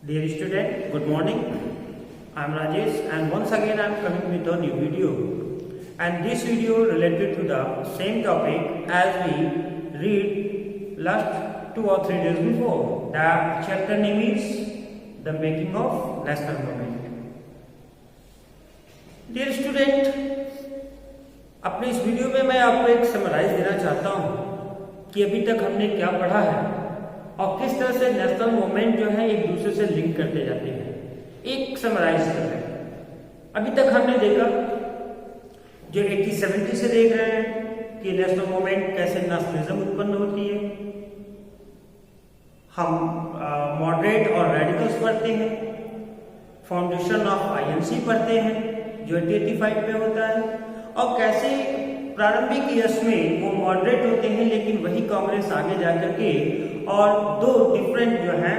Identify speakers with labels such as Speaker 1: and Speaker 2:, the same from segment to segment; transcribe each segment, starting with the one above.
Speaker 1: Dear student, good morning. I am Rajesh and once again I am coming with a new video. And this video related to the same topic as we read last 2 or 3 days before. The chapter name is The Making of National Movement. Dear student, अपने इस video में मैं आपको एक summarise देना चाहता हूँ कि अभी तक हमने क्या पढ़ा है और किस तरह से नेशनल मूवमेंट जो है एक दूसरे से लिंक करते जाते हैं। एक समराइज कर रहे हैं। अभी तक हमने देखा जो 1870 से देख रहे हैं कि नेशनल मूवमेंट कैसे नेशनलिज्म उत्पन्न होती है। हम मॉडरेट और रेडिकल्स पढ़ते हैं, फाउंडेशन ऑफ आईएनसी पढ़ते हैं जो 1885 में होता है, और कैसे प्रारंभिक ईयर्स में वो मॉडरेट होते हैं लेकिन वही कांग्रेस आगे जाकर के और दो डिफरेंट जो हैं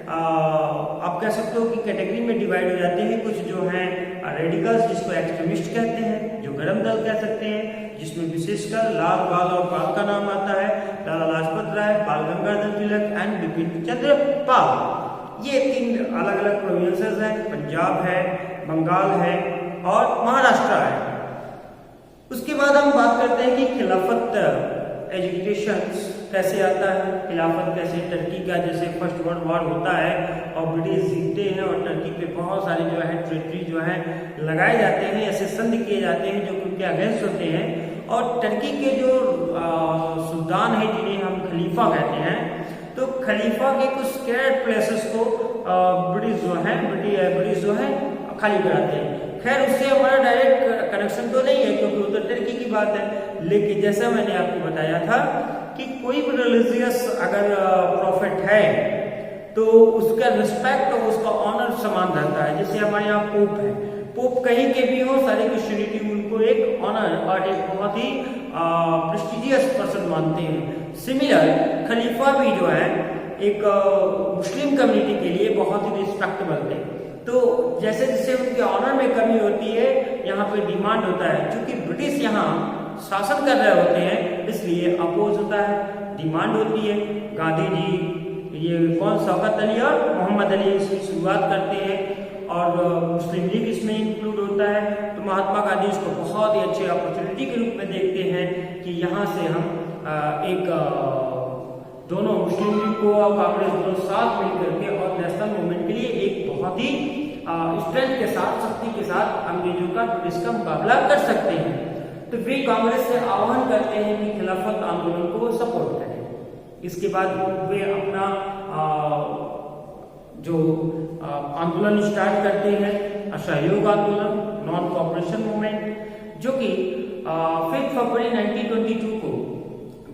Speaker 1: आप कह सकते हो कि कैटेगरी में डिवाइड हो जाते हैं। कुछ जो हैं रेडिकल्स जिसको एक्सट्रीमिस्ट कहते हैं, जो गरम दल कह सकते हैं, जिसमें विशेषकर लाल बाल और पाल का नाम आता है, लाला लाजपत राय, बाल गंगाधर तिलक एंड बिपिन चंद्र पाल। ये 3 अलग अलग प्रोविंसेस हैं, पंजाब है, बंगाल है और महाराष्ट्र है। उसके बाद हम बात करते हैं कि खिलाफत एजुकेशन कैसे आता है, खिलाफत कैसे टर्की का जैसे फर्स्ट वर्ल्ड वॉर होता है और ब्रिटिश जीतते हैं और टर्की पे बहुत सारे जो है टेरिटरी जो है लगाए जाते हैं, ऐसे संधि किए जाते हैं जो उनके अगेंस्ट होते हैं। और टर्की के जो सुल्तान है जिन्हें हम खलीफा कहते हैं, तो खलीफा के कुछ स्कैर्ड प्लेसेस को ब्रिटिश जो है खाली कराते हैं। खैर उससे हमारा डायरेक्ट कनेक्शन तो नहीं है क्योंकि वो तो टर्की की बात है, लेकिन जैसा मैंने आपको बताया था कि कोई भी रिलीजियस अगर प्रॉफिट है तो उसका रिस्पेक्ट और उसका ऑनर समान रहता है। जैसे हमारे यहाँ पोप है, पोप कहीं के भी हो, सारी क्रिश्चियनिटी उनको एक ऑनर और एक बहुत ही प्रेस्टिजियस पर्सन मानते हैं। सिमिलर खलीफा भी जो है एक मुस्लिम कम्युनिटी के लिए बहुत ही रिस्पेक्टेबल थे। तो जैसे जैसे उनके ऑनर में कमी होती है यहाँ पे डिमांड होता है, क्योंकि ब्रिटिश यहाँ शासन कर रहे होते हैं इसलिए अपोज होता है, डिमांड होती है। गांधी जी ये शौकत अली और मोहम्मद अली इसकी शुरुआत करते हैं और मुस्लिम लीग इसमें इंक्लूड होता है। तो महात्मा गांधी इसको बहुत ही अच्छे अपॉर्चुनिटी के रूप में देखते हैं कि यहाँ से हम एक दोनों मुस्लिम लीग को और कांग्रेस दोनों साथ मिलकर के और नेशनल मूवमेंट के लिए एक बहुत ही स्ट्रेंथ के साथ, शक्ति के साथ अंग्रेजों का ब्रिटिश का मुकाबला कर सकते हैं। तो वे कांग्रेस से आह्वान करते हैं कि खिलाफत आंदोलन को सपोर्ट करें। इसके बाद वे अपना जो आंदोलन स्टार्ट करते हैं, असहयोग आंदोलन, नॉन कोऑपरेशन मूवमेंट, जो कि 5 फरवरी 1922 को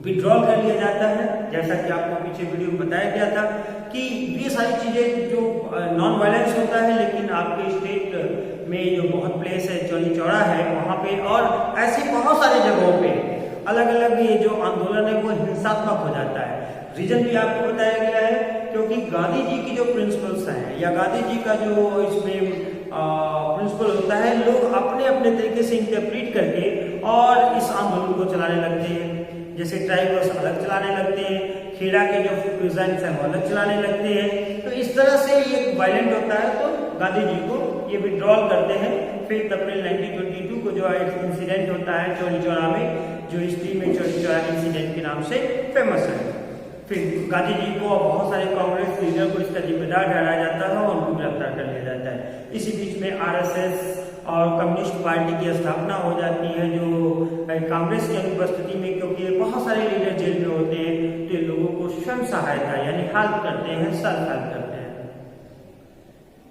Speaker 1: विड्रॉल कर लिया जाता है। जैसा कि आपको पीछे वीडियो में बताया गया था कि ये सारी चीजें जो नॉन वायलेंस होता है, लेकिन आपके स्टेट में जो बहुत प्लेस है, चौली चौड़ा है वहां पे और ऐसी बहुत सारी जगहों पे अलग अलग ये जो आंदोलन है वो हिंसात्मक हो जाता है। रीजन भी आपको बताया गया है क्योंकि गांधी जी की जो प्रिंसिपल्स हैं या गांधी जी का जो इसमें प्रिंसिपल होता है, लोग अपने अपने तरीके से इंटरप्रीट करके और इस आंदोलन को चलाने लगते हैं। जैसे ट्राइबल्स अलग चलाने लगते हैं, खेड़ा के जो प्रेजेंट्स हैं वो अलग चलाने लगते हैं। तो इस तरह से ये वायलेंट होता है। तो गांधी जी को ये विड्रॉल करते हैं 5 अप्रैल 1922 को, जो एक इंसिडेंट होता है चौरी चौरा में, जो हिस्ट्री में चौरी चौरा इंसिडेंट के नाम से फेमस है। फिर गांधी जी को और बहुत सारे कांग्रेस लीडर को इसका जिम्मेदार ठहराया जाता है और उनको गिरफ्तार कर लिया जाता है। इसी बीच में आरएसएस और कम्युनिस्ट पार्टी की स्थापना हो जाती है, जो कांग्रेस की अनुपस्थिति में, क्योंकि बहुत सारे लीडर जेल में होते हैं तो ये लोगों को स्वयं सहायता यानी हेल्प करते हैं, सेल्फ हेल्प करते हैं।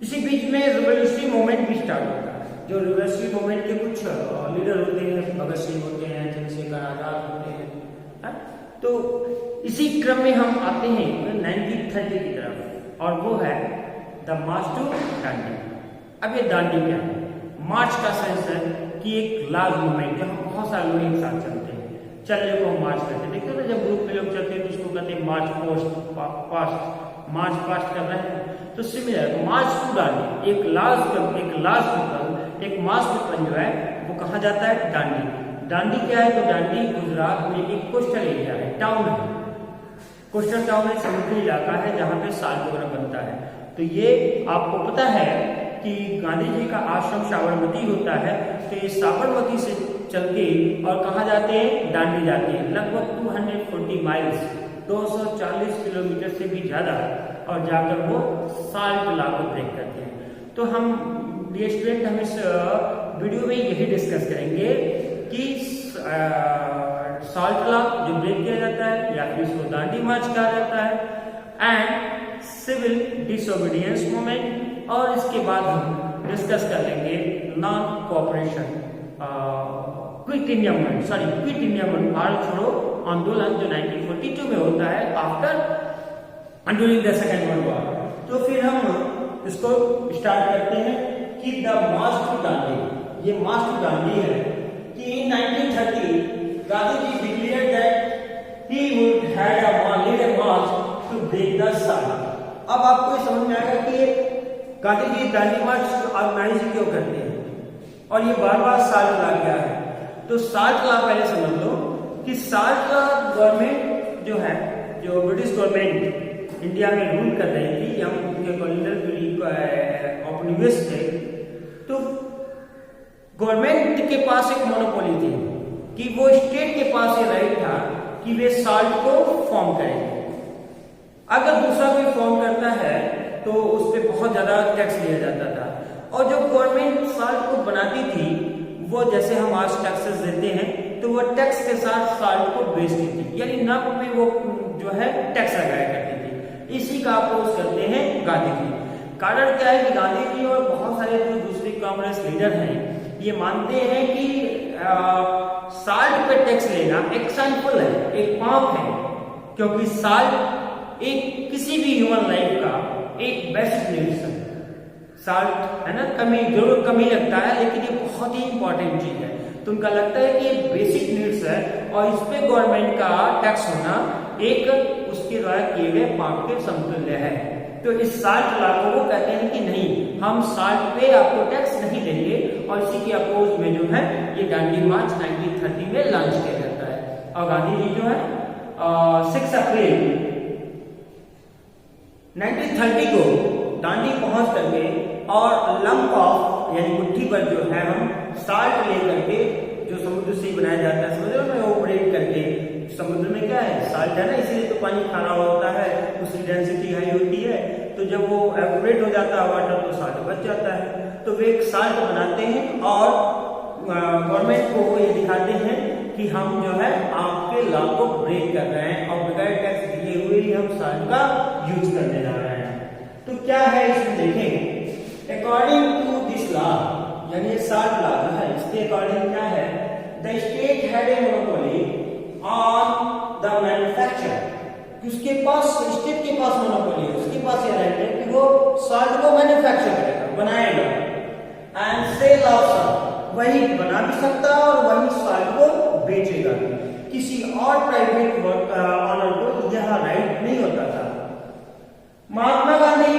Speaker 1: इसी बीच में रिवोल्यूशनरी मूवमेंट भी स्टार्ट होता है। जो रिवोल्यूशनरी मूवमेंट के कुछ लीडर होते हैं, भगत सिंह होते हैं, चंद्रशेखर आजाद होते हैं। तो इसी क्रम में हम आते हैं 1930 की तरफ और वो है द मार्च टू दांडी। अब ये दांडी क्या है? मार्च का सेंस है कि एक लार्ज मूवमेंट जहाँ बहुत सारे लोग एक साथ चलते हैं, चलने को हम मार्च कहते हैं। देखते हो ना जब ग्रुप में लोग चलते हैं तो उसको कहते हैं मार्च पास्ट कर रहे हैं। तो सिमिलर मार्च टू दांडी, एक लार्ज पीपल, एक मास पीपल जो है वो कहाँ जाता है? दांडी। दांडी क्या है? तो दांडी गुजरात में एक कोस्टल एरिया है, टाउन है। कोस्टल टाउन एक समुद्री इलाका है जहाँ पे साल्ट वगैरह बनता है। तो ये आपको पता है कि गांधी जी का आश्रम साबरमती होता है, तो ये साबरमती से चल के और कहाँ जाते हैं, दांडी जाते हैं, लगभग 240 माइल्स 240 किलोमीटर से भी ज्यादा, और जाकर वो साल्ट ला को ब्रेक करते हैं। तो हम ये स्टूडेंट हम इस वीडियो में यही डिस्कस करेंगे कि साल्ट ला जो ब्रेक किया जाता है या फिर इसको दांडी मार्च कहा जाता है, एंड सिविल डिसोबीडियंस मूवमेंट, और इसके बाद हम डिस्कस कर लेंगे non cooperation quit India movement Bharat छोड़ो आंदोलन जो 1942 में होता है after during the second world war. तो फिर हम इसको स्टार्ट करते हैं कि द मार्च टू दांडी, ये मार्च टू दांडी है कि in 1930 Gandhi ji declared that he would had lead a march to break the salt. अब आपको ये समझ में आएगा कि गांधी जी दांडी मार्च ऑर्गेनाइज क्यों करते हैं और ये बार-बार साल्ट ला क्या है। तो साल्ट ला पहले समझ लो कि साल्ट ला गवर्नमेंट जो है, जो ब्रिटिश गवर्नमेंट इंडिया में रूल कर रही थी, हम उनके कॉलोनियल औपनिवेश थे, तो गवर्नमेंट के पास एक मोनोपोली थी कि वो स्टेट के पास ये राइट था कि वे साल्ट को फॉर्म करेंगे। अगर दूसरा कोई फॉर्म करता है तो उस पर बहुत ज्यादा टैक्स लिया जाता था, और जो गवर्नमेंट साल्ट को बनाती थी वो जैसे हम आज टैक्सेस देते हैं तो वो टैक्स के साथ साल्ट को बेचती थी, यानी नब में वो जो है टैक्स लगाया करती थी। इसी का अपोज करते हैं गांधी जी। कारण क्या है कि गांधी जी और बहुत सारे जो दूसरे कांग्रेस लीडर हैं ये मानते हैं कि साल्ट पे टैक्स लेना एक साइनफुल है, एक पाप है, क्योंकि साल्ट एक किसी भी ह्यूमन लाइफ का एक बेसिक नीड्स है। साल्ट है ना, जरूर कमी लगता है, लेकिन ये बहुत ही इंपॉर्टेंट चीज है। तो उनका लगता है कि ये बेसिक नीड्स है और इस पे गवर्नमेंट का टैक्स होना एक उसके द्वारा किए गए पाप के समतुल्य है। तो इस साल्ट ला को वो कहते हैं कि नहीं, हम साल्ट पे आपको टैक्स नहीं देंगे, और इसी के अपोज में जो है ये दांडी मार्च 1930 में लॉन्च किया जाता है। और गांधी जी जो है 6 अप्रैल 1930 को दांडी पहुंच करके और लंप ऑफ यानी मुट्ठी पर जो है हम साल्ट लेकर के, जो समुद्र से बनाया जाता है, समुद्र में ऑपरेट करके, समुद्र में क्या है साल्ट है ना, इसीलिए तो पानी खारा होता है, उसकी डेंसिटी हाई होती है, तो जब वो एवोपरेट हो जाता है वाटर तो साल्ट बच जाता है। तो वे एक साल्ट बनाते हैं और गवर्नमेंट को ये दिखाते हैं कि हम जो है आपके लॉ को ब्रेक कर रहे हैं और बगैर टैक्स दिए हुए ही हम साल्ट का यूज करने जा रहे हैं। तो क्या है इसमें देखें, अकॉर्डिंग टू दिस लॉ, यानी ये साल्ट लॉ जो है इसके अकॉर्डिंग क्या है, the state had a monopoly on the manufacture. उसके पास, स्टेट के पास मोनोपोली है, उसके पास ये राइट है कि वो साल्ट को मैन्युफैक्चर करेगा, बनाएगा, एंड सेल ऑफ साल्ट, वही बना भी सकता है और वही साल्ट को बेचेगा। किसी और प्राइवेट ऑनर को यह राइट नहीं होता था। Mahatma Gandhi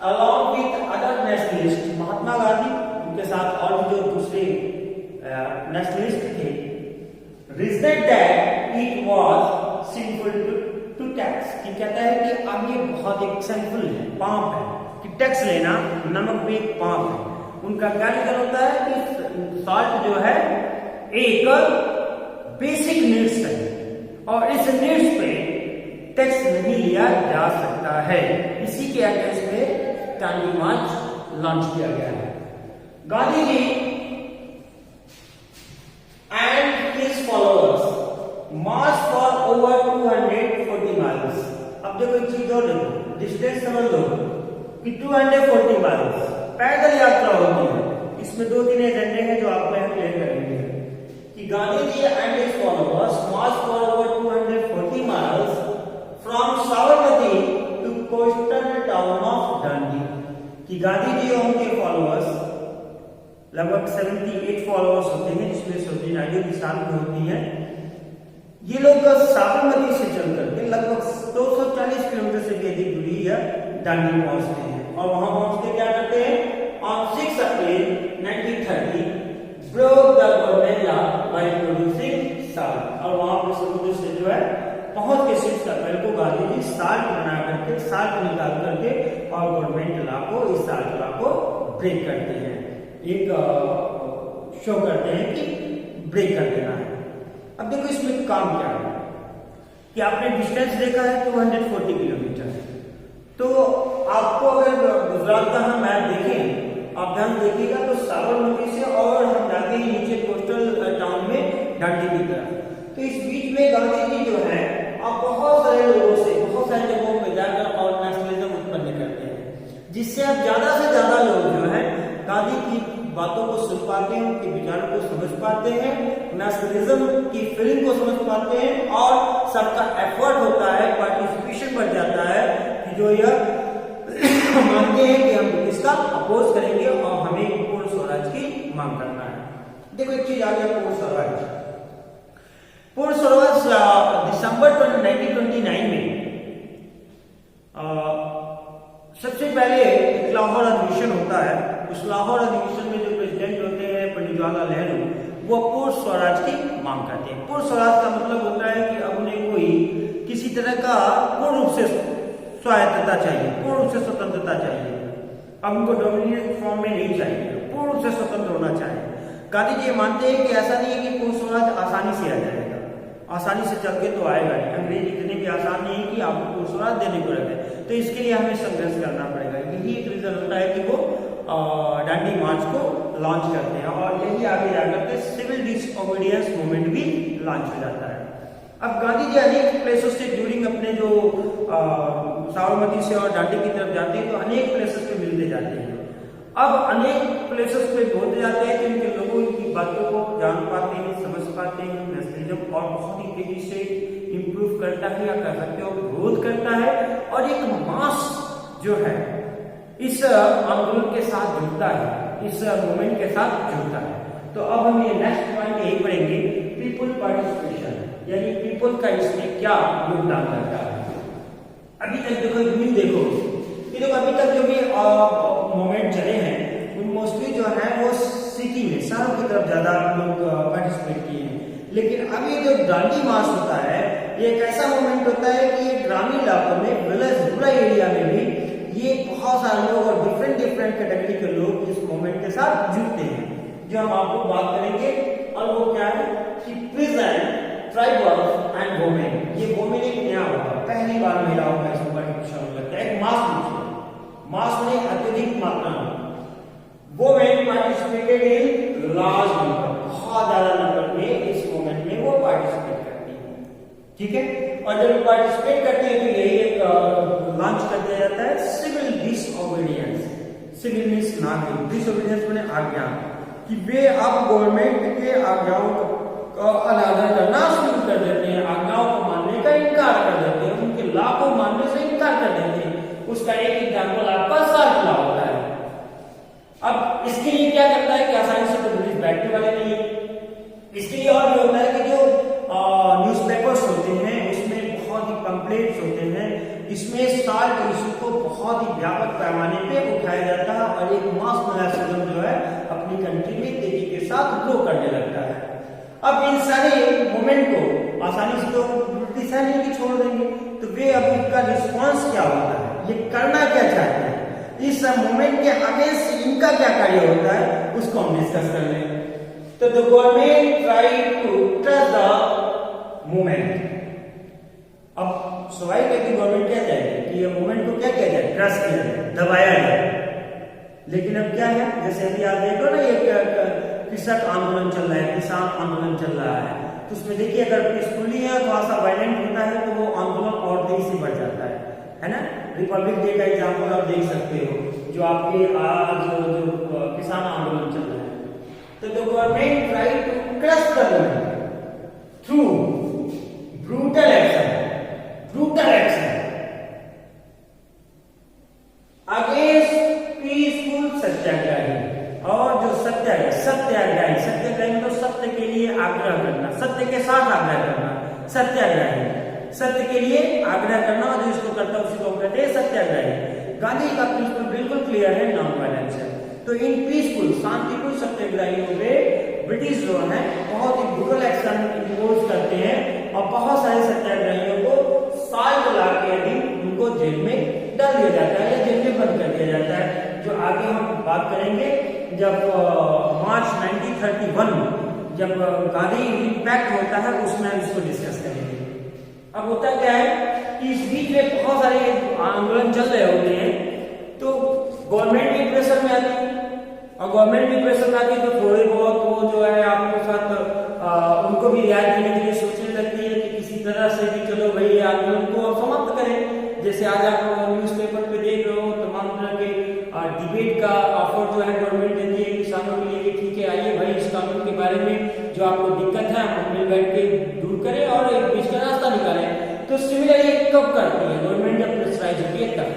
Speaker 1: along with other nationalist, Mahatma Gandhi उनके साथ और भी जो दूसरे नेशनलिस्ट थे, reason that it was simple to tax, कि कहता है कि अब ये बहुत एक सिंपल है, पाप है कि टैक्स लेना, नमक भी एक पाप है। उनका क्या रीजन होता है कि साल्ट जो है एक बेसिक नीड्स है और इस नीड्स पे टैक्स नहीं लिया जा सकता है। इसी के अगेंस्ट में दांडी मार्च लॉन्च किया गया है। Gandhi ji and his followers march for over 240 miles. अब देखो एक चीज और देखो, डिस्टेंस समझ लो कि 240 माइल्स पैदल यात्रा होती है। इसमें 2-3 एजेंडे हैं जो आपको यहाँ क्लियर करेंगे कि Gandhi ji and his followers march for over 240 miles from Sabarmati to coastal town of Dandi. कि गांधी जी और उनके फॉलोअर्स, लगभग 78 फॉलोअर्स होते हैं, जिसमें सोची नायडू की साथ में होती है, ये लोग साबरमती से चल करके लगभग 240 किलोमीटर से भी अधिक दूरी है दांडी पहुंचते हैं। और वहां पहुंच के क्या करते हैं, on 6 April 1930 broke the government law by producing salt. और वहां पर समुद्र से जो है पहुंच के 6 अप्रैल को गांधी जी साल्ट बना करके, साल्ट निकाल करके और गवर्नमेंट लॉ को, इस साल्ट लॉ को ब्रेक करते हैं, एक शो करते हैं कि ब्रेक कर देना है। अब देखो इसमें काम क्या है कि आपने डिस्टेंस देखा है 240 किलोमीटर, तो आपको अगर गुजरात का हम मैप देखें, आप ध्यान देखिएगा तो साबरमती से और हम जाते हैं नीचे कोस्टल टाउन में दांडी की तरफ, तो इस बीच में गांधी जी जो है आप बहुत सारे लोगों से, बहुत सारे जगहों में जाकर और नेशनलिज्म उत्पन्न करते हैं, जिससे अब ज्यादा से ज्यादा लोग जो है गांधी की बातों को सुन पाते हैं, उनके विचारों को समझ पाते हैं, नेशनलिज्म की फीलिंग को समझ पाते हैं, और सबका एफर्ट होता है, पार्टिसिपेशन बढ़ जाता है कि जो यह मानते हैं कि हम इसका अपोज करेंगे और हमें पूर्ण स्वराज की मांग करना है। देखो एक चीज आ गया, पूर्ण स्वराज। पूर्ण स्वराज दिसंबर 1929 में सबसे पहले एक लाहौर अधिवेशन होता है। उस लाहौर अधिवेशन में जो प्रेसिडेंट होते हैं पंडित जवाहरलाल नेहरू, वो पूर्ण स्वराज की मांग करते हैं। पूर्ण स्वराज का मतलब होता है कि अब उन्हें कोई किसी तरह का पूर्ण रूप से स्वायत्तता चाहिए, पूर्ण रूप से स्वतंत्रता चाहिए, अब उनको डोमिनियन फॉर्म में नहीं चाहिए, पूर्ण रूप से स्वतंत्र होना चाहिए। गांधी जी मानते हैं कि ऐसा नहीं है कि पूर्ण स्वराज आसानी से आ जाएगा, आसानी से चल के तो आएगा नहीं, अंग्रेज इतने भी आसान नहीं है कि आपको पूर्ण स्वराज देने को रखे, तो इसके लिए हमें संघर्ष करना पड़ेगा। यही एक रीजन होता है कि वो दांडी मार्च को लॉन्च करते हैं, और यही आगे जाकर के सिविल डिसओबीडियंस मूवमेंट भी लॉन्च हो जाता है। अब गांधी जी अनेक प्लेसों से ड्यूरिंग अपने जो साबरमती से और दांडी की तरफ जाते हैं, तो अनेक प्लेसेस पे मिलते जाते हैं। अब अनेक प्लेसेस पे होते जाते हैं कि उनके लोगों की बातों को जान पाते हैं, समझ पाते हैं, नेशनलिज्म और बहुत ही तेजी से इंप्रूव करता है, या कह सकते हो ग्रोथ करता है, और एक मास जो है इस आंदोलन के साथ जुड़ता है, इस मूवमेंट के साथ जुड़ता है। तो अब हम ये नेक्स्ट पॉइंट यही पढ़ेंगे, पीपल पार्टिसिपेशन, यानी पीपल का इसमें क्या योगदान रहता है। अभी तक देखो देखो कि लोग अभी तक जो भी मूवमेंट चले हैं, उन मोस्टली जो है वो सिटी में, शहरों की तरफ ज्यादा लोग पार्टिसिपेट किए हैं। लेकिन अब ये जो दांडी मार्च होता है, ये एक ऐसा मूवमेंट होता है कि ये ग्रामीण इलाकों में, विलेज रूरल एरिया में भी ये बहुत सारे लोग और डिफरेंट कैटेगरी के लोग इस मूवमेंट के साथ जुड़ते हैं, जो हम आपको बात करेंगे। और वो क्या है कि प्रेजेंट ट्राइबल्स एंड वुमेन, ये वुमेन एक नया होगा, पहली बार महिलाओं का इसमें पार्टिसिपेशन लगता है, एक मास में अत्यधिक मात्रा में women participated in large number, बहुत ज्यादा नंबर में इस मूवमेंट में वो पार्टिसिपेट करती है, ठीक है। और जब पार्टिसिपेट करते हैं तो यही एक लॉन्च कर दिया जाता है सिविल डिसओबीडियंस। सिविल मींस नागरिक, डिसओबीडियंस माने आज्ञा, कि वे अब गवर्नमेंट के आज्ञाओं का अनादर करना शुरू कर देते हैं, आज्ञाओं को मानने का इनकार कर देते हैं, उनके लॉ को मानने से इनकार कर देते हैं। उसका एक एग्जाम्पल आपका साल्ट लॉ होता है। अब इसके लिए क्या करता है कि आसानी से तो ब्रिटिश बैठने वाले नहीं है, इसके लिए और भी होता है कि जो न्यूज़पेपर्स होते हैं उसमें बहुत ही पंपलेट्स होते हैं, इसमें साल्ट इशू को बहुत ही व्यापक पैमाने पे उठाया जाता है, और एक मास नेशनलिज्म जो है अपनी कंट्री में तेजी के साथ ग्रो करने लगता है। अब इन सारे मूवमेंट को आसानी से तो ब्रिटिश नहीं कि छोड़ देंगे, तो वे अब इनका रिस्पॉन्स क्या होता है, ये करना क्या चाहते हैं, इस मूवमेंट के अगेंस्ट इनका क्या कार्य होता है, उसको हम डिस्कस कर लेंगे। तो the government try to trust the movement. अब स्वाभाविक है कि गवर्नमेंट क्या चाहेगी कि ये मूवमेंट को क्या किया जाए, ट्रस्ट किया जाए, दबाया जाए। लेकिन अब क्या है, जैसे अभी आप देखो ना, ये कृषक आंदोलन चल रहा है, किसान आंदोलन चल रहा है, तो उसमें देखिए अगर पीसफुली है, थोड़ा सा वायलेंट होता है, तो वो आंदोलन और तेजी से बढ़ जाता है ना। रिपब्लिक डे का एग्जाम्पल आप देख सकते हो, जो आपके आज जो किसान आंदोलन चल रहा है। तो the government try to crush the movement through brutal action against peaceful satyagrahi. और जो सत्याग्रही मतलब सत्य के लिए आग्रह करना, सत्य के साथ आग्रह करना, सत्याग्रही, सत्य के लिए आग्रह करना, और जो इसको करता है उसी को कहते हैं सत्याग्रही। गांधी का प्रिंसिपल बिल्कुल क्लियर है, नॉन वायलेंस है। तो इन पीसफुल शांतिपूर्ण सत्याग्रहियों पे ब्रिटिश जो है बहुत ही ब्रूटल एक्शन इम्पोज करते हैं, और बहुत सारे सत्याग्रहियों को साल्ट लॉ के अधीन उनको जेल में डाल दिया जाता है या जेल में बंद कर दिया जाता है, जो आगे हम बात करेंगे जब मार्च 1931 जब गांधी इम्पैक्ट होता है उसमें हम इसको डिस्कस करेंगे। अब होता क्या है कि इस बीच में बहुत सारे आंदोलन चल रहे होते हैं, तो गवर्नमेंट भी प्रेशर में आती है, और गवर्नमेंट भी प्रेशर में आती है तो थोड़े बहुत वो जो है आपके साथ उनको भी रियायत देने के लिए सोचने लगती है कि किसी तरह से भी चलो भाई ये आंदोलन को समाप्त करें। जैसे आज आप न्यूज़पेपर पे देख रहे हो तमाम तरह के डिबेट का ऑफर जो है गवर्नमेंट देती है किसानों के लिए, ठीक है आइए भाई इस कानून के बारे में जो आपको दिक्कत है हम मिल बैठ के दूर करें और एक बीच का रास्ता निकालें। तो सिमिलर ये कब करती है गवर्नमेंट जब प्रेशराइज होती है तब।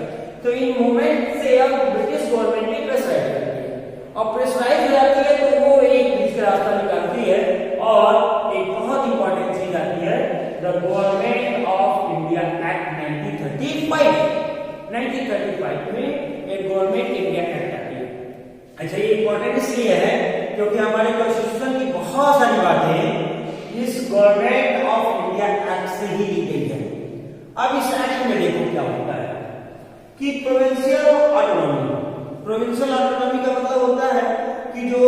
Speaker 1: तो इन मूवमेंट से अब ब्रिटिश गवर्नमेंट भी प्रेशराइज करती है, और प्रेशराइज हो जाती है तो वो एक बीच का रास्ता निकालती है, और एक बहुत इंपॉर्टेंट चीज आती है the government of India act 1935 में एक गवर्नमेंट इंडिया एक्ट आती है। अच्छा ये इंपॉर्टेंट इसलिए है क्योंकि हमारे कॉन्स्टिट्यूशन की बहुत सारी बातें इस गवर्नमेंट ऑफ इंडिया एक्ट से ही ली गई है। अब इस एक्ट में देखो क्या होता है कि प्रोविंशियल ऑटोनॉमी, प्रोविंशियल ऑटोनॉमी का मतलब होता है कि जो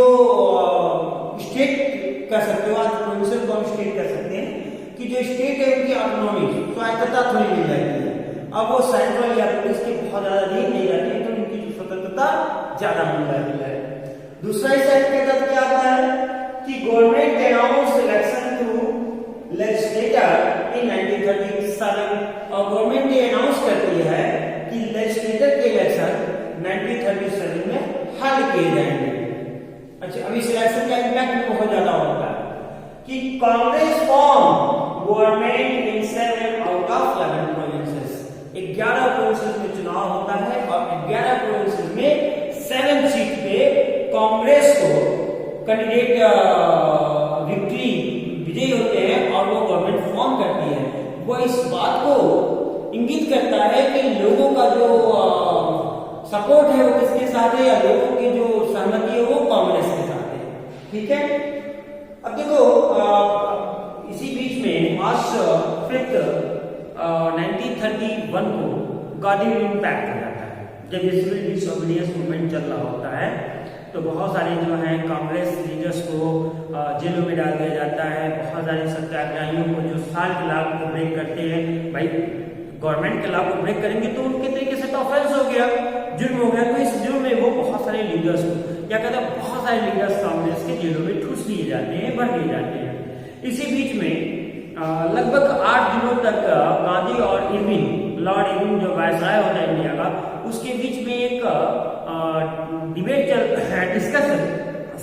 Speaker 1: स्टेट कह सकते हो, आज प्रोविंशियल को हम स्टेट कह सकते हैं, कि जो स्टेट है उनकी ऑटोनॉमी स्वायत्तता थोड़ी मिल जाती है। अब वो सेंट्रल या पुलिस के बहुत ज्यादा नहीं जाती है, तो उनकी जो स्वतंत्रता ज्यादा मिल जाती है। दूसरा इस एक्ट के तहत क्या आता है कि government announce election to legislator in 1937, और गवर्नमेंट ये अनाउंस करती है कि लेजिस्लेटर के इलेक्शन 1937 में हल किए जाएंगे। अच्छा अब इस इलेक्शन का इम्पैक्ट बहुत ज्यादा होता है कि Congress form government in 7 out of 11 provinces, 11 provinces में चुनाव होता है, और 11 प्रोविंसेस में 7 सीट पे कांग्रेस को कैंडिडेट विक्ट्री विजयी होते हैं और वो गवर्नमेंट फॉर्म करती है। वो इस बात को इंगित करता है कि लोगों का जो सपोर्ट है वो किसके साथ है, या लोगों की जो सहमति है वो कांग्रेस के साथ है। ठीक है, अब देखो इसी बीच में मार्च 5 1931 को गांधी इम्पैक्ट हो जाता है। जब ये सिविल डिसोबीडियंस मूवमेंट चल रहा होता है तो बहुत सारे जो है कांग्रेस लीडर्स को जेलों में डाल दिया जाता है। बहुत सारे सत्याग्रहियों को जो साल्ट लॉ को ब्रेक करते हैं, भाई गवर्नमेंट के लॉ को ब्रेक करेंगे तो उनके तरीके से तो ऑफेंस हो गया, जुर्म हो गया, तो इस जुर्म में वो बहुत सारे लीडर्स को क्या कहते हैं, बहुत सारे लीडर्स कांग्रेस के जेलों में ठूस दिए जाते हैं, भर दिए जाते हैं। इसी बीच में लगभग 8 दिनों तक गांधी और इरविन, लॉर्ड इरविन जो वायसराय होता है इंडिया का, उसके बीच में एक डिबेट डिस्कशन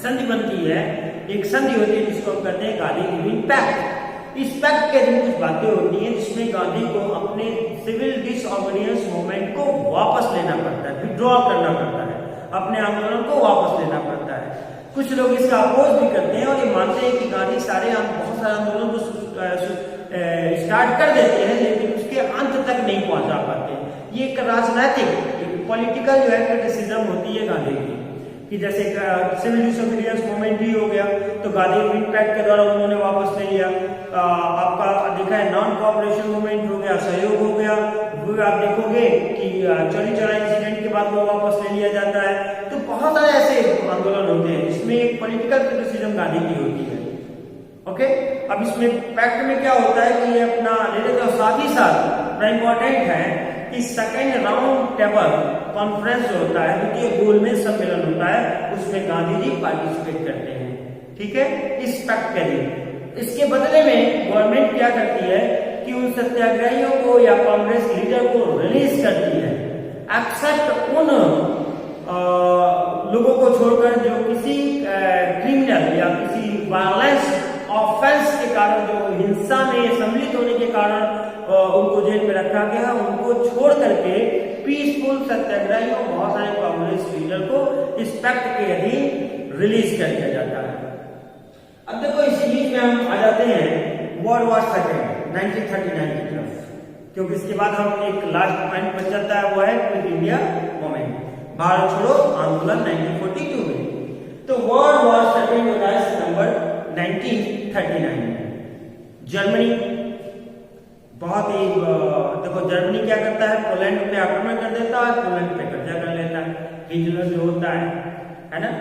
Speaker 1: संधि बनती है, एक संधि होती है जिसको हम कहते हैं गांधी इरविन पैक्ट। इस पैक्ट के दिन कुछ बातें होती हैं जिसमें गांधी को अपने सिविल डिसओबीडियंस मूवमेंट को वापस लेना पड़ता है, विड्रॉ करना पड़ता है, अपने आंदोलन को वापस लेना पड़ता है। कुछ लोग इसका अपोज भी करते हैं और ये मानते हैं कि गांधी बहुत सारे आंदोलन को स्टार्ट कर देते हैं लेकिन उसके अंत तक नहीं पहुंचा पाते। ये एक राजनीतिक पॉलिटिकल जो है क्रिटिसिज्म होती है गांधी की, कि जैसे सिविल डिसोबीडियंस मूवमेंट भी हो गया तो गांधी इम्पैक्ट के द्वारा उन्होंने वापस ले लिया। आपका देखा है नॉन कोऑपरेशन मूवमेंट हो गया, सहयोग हो गया, वो आप देखोगे कि चौरी चौरा इंसिडेंट के बाद वो वापस ले लिया जाता है। तो बहुत सारे ऐसे आंदोलन होते हैं जिसमें एक पॉलिटिकल क्रिटिसिज्म गांधी की होती है। ओके, अब इसमें पैक्ट में क्या होता है कि ये अपना ले लेते हैं, साथ ही साथ इम्पोर्टेंट है कि सेकेंड राउंड टेबल कॉन्फ्रेंस जो होता है, द्वितीय गोलमेज सम्मेलन होता है, उसमें गांधी जी पार्टिसिपेट करते हैं। ठीक है, इस पैक्ट के लिए इसके बदले में गवर्नमेंट क्या करती है कि उन सत्याग्रहियों को या कांग्रेस लीडर को रिलीज करती है, एक्सेप्ट उन लोगों को छोड़कर जो किसी क्रिमिनल या किसी वायलेंस ऑफेंस के कारण, जो हिंसा में सम्मिलित होने के कारण उनको जेल में रखा गया, उनको छोड़ करके पीसफुल सत्याग्रहियों बहुत सारे कांग्रेस लीडर को इस पैक्ट के अधीन रिलीज कर दिया जाता है। अब देखो इसी बीच में हम आ जाते हैं वर्ल्ड वॉर सेकेंड 1939 की तरफ, क्योंकि इसके बाद हम एक लास्ट पॉइंट बच जाता है, वो है क्विट इंडिया मूवमेंट, भारत छोड़ो आंदोलन 1942 में। तो वर्ल्ड वॉर सेकेंड होता है सितंबर 1939 में। जर्मनी बहुत ही द देखो जर्मनी क्या करता है, पोलैंड पे आक्रमण कर देता है, पोलैंड पे कब्जा कर लेता है। हिटलर जो होता है ना,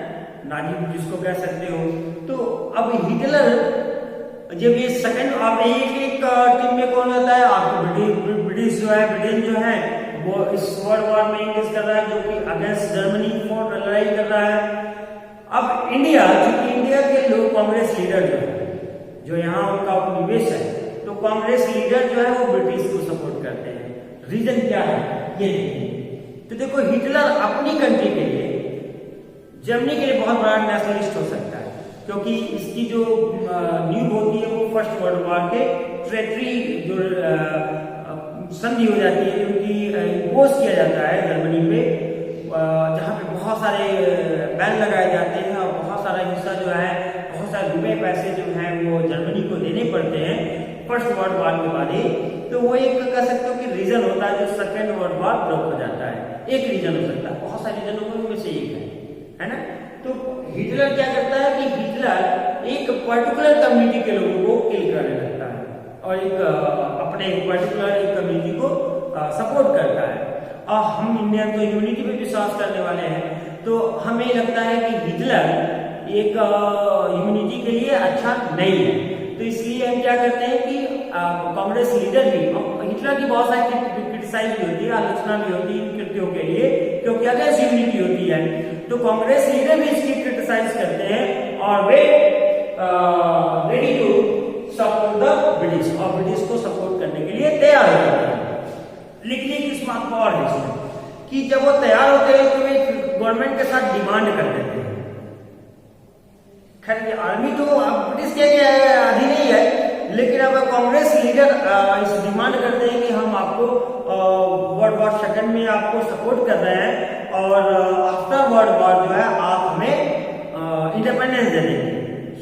Speaker 1: नाजी जिसको कह सकते हो। तो अब हिटलर जब ये सेकंड, अब एक टीम में कौन होता है, आपको ब्रिटिश जो है, ब्रिटेन जो है वो इस वर्ल्ड वॉर में इंगेज कर रहा है, जो कि अगेंस्ट जर्मनी फॉर लड़ाई कर रहा है। अब इंडिया, चूंकि इंडिया के लोग कांग्रेस लीडर जो है, जो यहाँ उनका उपनिवेश है, तो कांग्रेस लीडर जो है वो ब्रिटिश को सपोर्ट करते हैं। रीजन क्या है ये देखिए। तो देखो हिटलर अपनी कंट्री के लिए, जर्मनी के लिए बहुत बड़ा नेशनलिस्ट हो सकता है, क्योंकि इसकी जो न्यूज होती है वो फर्स्ट वर्ल्ड वॉर के ट्रेटरी जो संधि हो जाती है, क्योंकि इम्पोज किया जाता है जर्मनी पे, जहाँ पे बहुत सारे बैन लगाए जाते हैं और बहुत सारा हिस्सा जो है, बहुत सारे रुपए पैसे जो हैं वो जर्मनी को देने पड़ते हैं फर्स्ट वर्ल्ड वॉर के बाद ही। तो वो एक कह सकते हो कि रीजन होता है जो सेकेंड वर्ल्ड वॉर ब्रेक हो जाता है। एक रीजन हो सकता है, बहुत सारे रीजनों में से एक है ना। तो हिटलर क्या करता है कि हिटलर एक पर्टिकुलर कम्युनिटी के लोगों को किल करने लगता है और एक अपने पर्टिकुलर एक कम्युनिटी को सपोर्ट करता है। और हम इंडियन तो यूनिटी पे विश्वास करने वाले हैं, तो हमें लगता है कि हिटलर एक यूनिटी के लिए अच्छा नहीं है। तो इसलिए हम क्या करते हैं कि कांग्रेस लीडर भी, हिटलर की बहुत सारी क्रिटिसाइज भी होती है, आलोचना भी होती है इन कृत्यों के लिए, क्योंकि अगेंस्ट यूनिटी होती है। तो कांग्रेस लीडर भी इसकी क्रिटिसाइज करते हैं और वे ready to support the British, और ब्रिटिश को सपोर्ट करने के लिए तैयार हो जाते हैं। लिखने की इस बात को और है कि जब वो तैयार होते हैं तो वे गवर्नमेंट के साथ डिमांड कर देते हैं। खैर आर्मी तो अब ब्रिटिश के अधीन ही है, लेकिन अब कांग्रेस लीडर इस डिमांड करते हैं कि हम आपको वर्ल्ड वॉर सेकंड में आपको सपोर्ट कर रहे हैं और आफ्टर वर्ल्ड वॉर जो है आप हमें इंडिपेंडेंस दे देंगे,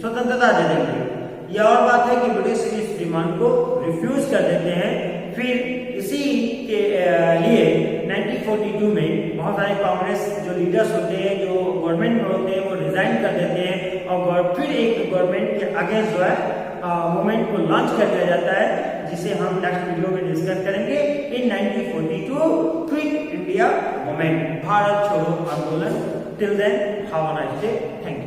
Speaker 1: स्वतंत्रता दे देंगे। यह और बात है कि ब्रिटिश इस डिमांड को रिफ्यूज कर देते हैं। फिर इसी के लिए 1942 में बहुत सारे कांग्रेस जो लीडर्स होते हैं, जो गवर्नमेंट में होते हैं, वो रिजाइन कर देते हैं और फिर एक गवर्नमेंट के अगेंस्ट जो है मूवमेंट को लॉन्च कर दिया जाता है, जिसे हम नेक्स्ट वीडियो में डिस्कस करेंगे। In 1942 quit India movement, Bharat छोड़ो आंदोलन। Till then have a nice day, thank you.